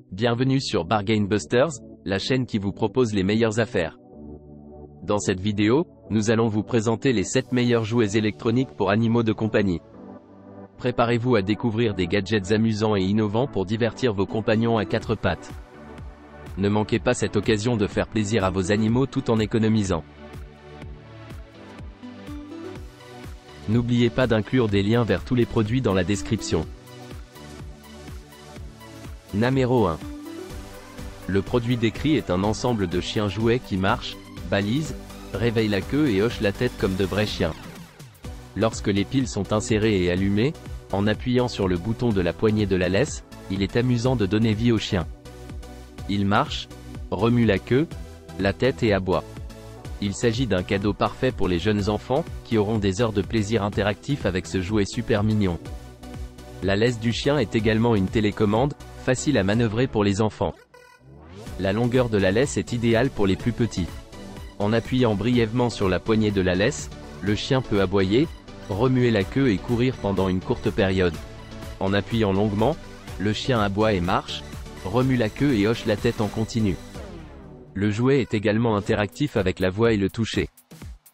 Bienvenue sur Bargain Busters, la chaîne qui vous propose les meilleures affaires. Dans cette vidéo, nous allons vous présenter les 7 meilleurs jouets électroniques pour animaux de compagnie. Préparez-vous à découvrir des gadgets amusants et innovants pour divertir vos compagnons à 4 pattes. Ne manquez pas cette occasion de faire plaisir à vos animaux tout en économisant. N'oubliez pas d'inclure des liens vers tous les produits dans la description. Numéro 1. Le produit décrit est un ensemble de chiens jouets qui marchent, balisent, réveillent la queue et hochent la tête comme de vrais chiens. Lorsque les piles sont insérées et allumées, en appuyant sur le bouton de la poignée de la laisse, il est amusant de donner vie au chien. Il marche, remue la queue, la tête et aboie. Il s'agit d'un cadeau parfait pour les jeunes enfants, qui auront des heures de plaisir interactif avec ce jouet super mignon. La laisse du chien est également une télécommande, facile à manœuvrer pour les enfants. La longueur de la laisse est idéale pour les plus petits. En appuyant brièvement sur la poignée de la laisse, le chien peut aboyer, remuer la queue et courir pendant une courte période. En appuyant longuement, le chien aboie et marche, remue la queue et hoche la tête en continu. Le jouet est également interactif avec la voix et le toucher.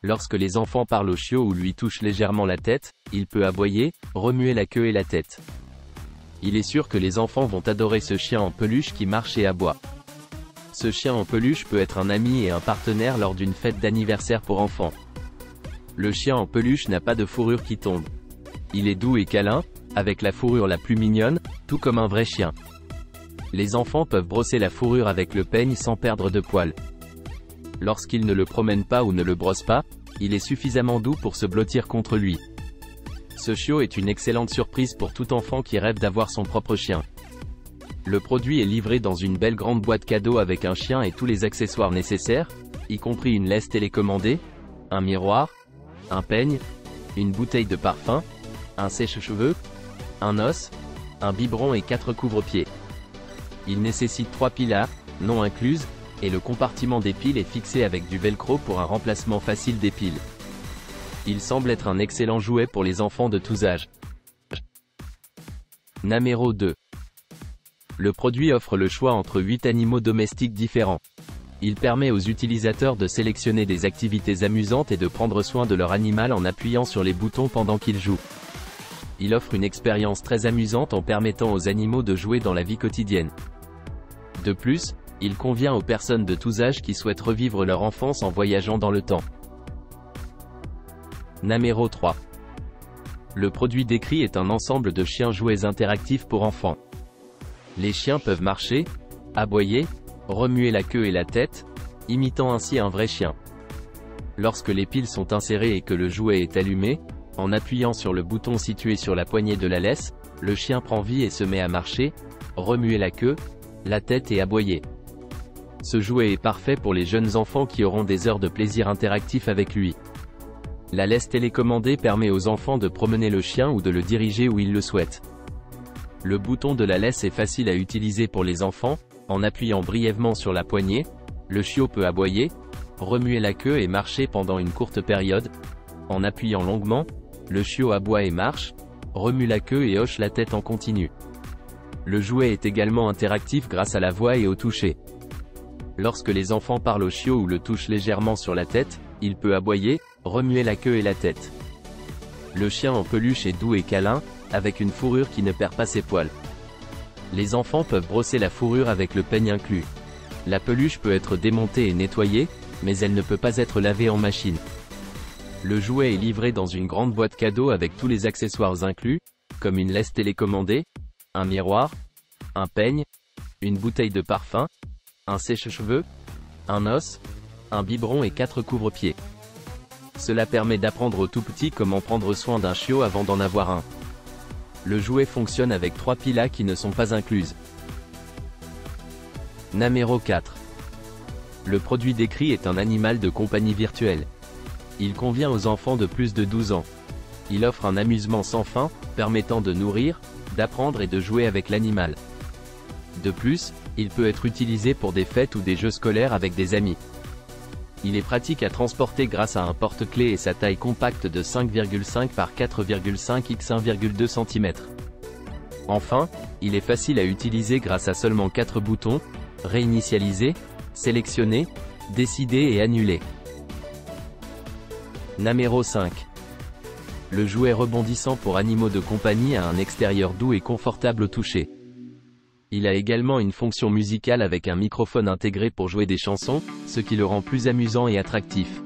Lorsque les enfants parlent au chiot ou lui touchent légèrement la tête, il peut aboyer, remuer la queue et la tête. Il est sûr que les enfants vont adorer ce chien en peluche qui marche et aboie. Ce chien en peluche peut être un ami et un partenaire lors d'une fête d'anniversaire pour enfants. Le chien en peluche n'a pas de fourrure qui tombe. Il est doux et câlin, avec la fourrure la plus mignonne, tout comme un vrai chien. Les enfants peuvent brosser la fourrure avec le peigne sans perdre de poils. Lorsqu'ils ne le promènent pas ou ne le brossent pas, il est suffisamment doux pour se blottir contre lui. Ce chiot est une excellente surprise pour tout enfant qui rêve d'avoir son propre chien. Le produit est livré dans une belle grande boîte cadeau avec un chien et tous les accessoires nécessaires, y compris une laisse télécommandée, un miroir, un peigne, une bouteille de parfum, un sèche-cheveux, un os, un biberon et 4 couvre-pieds. Il nécessite 3 piles non incluses, et le compartiment des piles est fixé avec du velcro pour un remplacement facile des piles. Il semble être un excellent jouet pour les enfants de tous âges. Numéro 2. Le produit offre le choix entre 8 animaux domestiques différents. Il permet aux utilisateurs de sélectionner des activités amusantes et de prendre soin de leur animal en appuyant sur les boutons pendant qu'ils jouent. Il offre une expérience très amusante en permettant aux animaux de jouer dans la vie quotidienne. De plus, il convient aux personnes de tous âges qui souhaitent revivre leur enfance en voyageant dans le temps. Numéro 3. Le produit décrit est un ensemble de chiens jouets interactifs pour enfants. Les chiens peuvent marcher, aboyer, remuer la queue et la tête, imitant ainsi un vrai chien. Lorsque les piles sont insérées et que le jouet est allumé, en appuyant sur le bouton situé sur la poignée de la laisse, le chien prend vie et se met à marcher, remuer la queue, la tête et aboyer. Ce jouet est parfait pour les jeunes enfants qui auront des heures de plaisir interactif avec lui. La laisse télécommandée permet aux enfants de promener le chien ou de le diriger où ils le souhaitent. Le bouton de la laisse est facile à utiliser pour les enfants, en appuyant brièvement sur la poignée, le chiot peut aboyer, remuer la queue et marcher pendant une courte période. En appuyant longuement, le chiot aboie et marche, remue la queue et hoche la tête en continu. Le jouet est également interactif grâce à la voix et au toucher. Lorsque les enfants parlent au chiot ou le touchent légèrement sur la tête, il peut aboyer, remuer la queue et la tête. Le chien en peluche est doux et câlin, avec une fourrure qui ne perd pas ses poils. Les enfants peuvent brosser la fourrure avec le peigne inclus. La peluche peut être démontée et nettoyée, mais elle ne peut pas être lavée en machine. Le jouet est livré dans une grande boîte cadeau avec tous les accessoires inclus, comme une laisse télécommandée, un miroir, un peigne, une bouteille de parfum, un sèche-cheveux, un os, un biberon et 4 couvre-pieds. Cela permet d'apprendre aux tout petits comment prendre soin d'un chiot avant d'en avoir un. Le jouet fonctionne avec 3 piles qui ne sont pas incluses. Numéro 4. Le produit décrit est un animal de compagnie virtuel. Il convient aux enfants de plus de 12 ans. Il offre un amusement sans fin, permettant de nourrir, d'apprendre et de jouer avec l'animal. De plus, il peut être utilisé pour des fêtes ou des jeux scolaires avec des amis. Il est pratique à transporter grâce à un porte-clés et sa taille compacte de 5,5 par 4,5 x 1,2 cm. Enfin, il est facile à utiliser grâce à seulement 4 boutons: réinitialiser, sélectionner, décider et annuler. Numéro 5. Le jouet rebondissant pour animaux de compagnie a un extérieur doux et confortable au toucher. Il a également une fonction musicale avec un microphone intégré pour jouer des chansons, ce qui le rend plus amusant et attractif.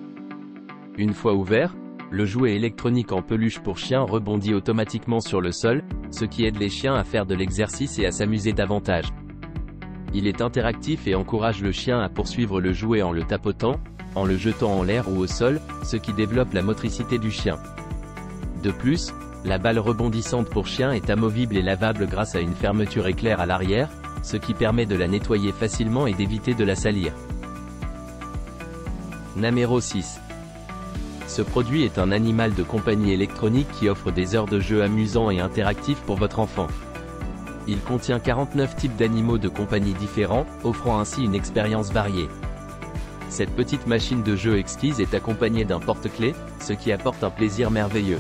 Une fois ouvert, le jouet électronique en peluche pour chien rebondit automatiquement sur le sol, ce qui aide les chiens à faire de l'exercice et à s'amuser davantage. Il est interactif et encourage le chien à poursuivre le jouet en le tapotant, en le jetant en l'air ou au sol, ce qui développe la motricité du chien. De plus, la balle rebondissante pour chien est amovible et lavable grâce à une fermeture éclair à l'arrière, ce qui permet de la nettoyer facilement et d'éviter de la salir. Numéro 6. Ce produit est un animal de compagnie électronique qui offre des heures de jeu amusants et interactifs pour votre enfant. Il contient 49 types d'animaux de compagnie différents, offrant ainsi une expérience variée. Cette petite machine de jeu exquise est accompagnée d'un porte-clés, ce qui apporte un plaisir merveilleux.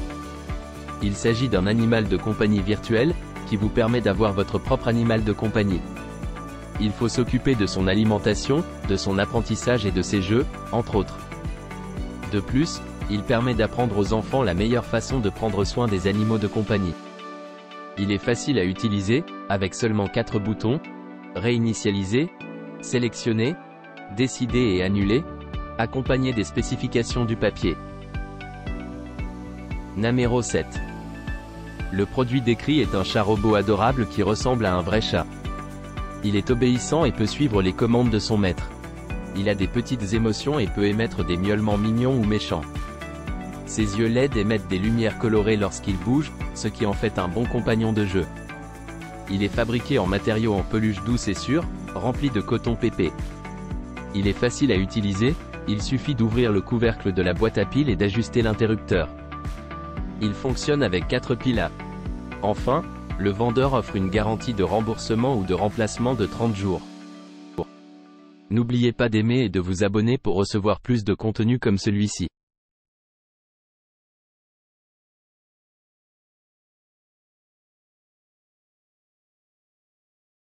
Il s'agit d'un animal de compagnie virtuel, qui vous permet d'avoir votre propre animal de compagnie. Il faut s'occuper de son alimentation, de son apprentissage et de ses jeux, entre autres. De plus, il permet d'apprendre aux enfants la meilleure façon de prendre soin des animaux de compagnie. Il est facile à utiliser, avec seulement 4 boutons: réinitialiser, sélectionner, décider et annuler, accompagné des spécifications du papier. Numéro 7. Le produit décrit est un chat robot adorable qui ressemble à un vrai chat. Il est obéissant et peut suivre les commandes de son maître. Il a des petites émotions et peut émettre des miaulements mignons ou méchants. Ses yeux LED émettent des lumières colorées lorsqu'il bouge, ce qui en fait un bon compagnon de jeu. Il est fabriqué en matériaux en peluche douce et sûre, rempli de coton pépé. Il est facile à utiliser, il suffit d'ouvrir le couvercle de la boîte à piles et d'ajuster l'interrupteur. Il fonctionne avec 4 piles. Enfin, le vendeur offre une garantie de remboursement ou de remplacement de 30 jours. N'oubliez pas d'aimer et de vous abonner pour recevoir plus de contenu comme celui-ci.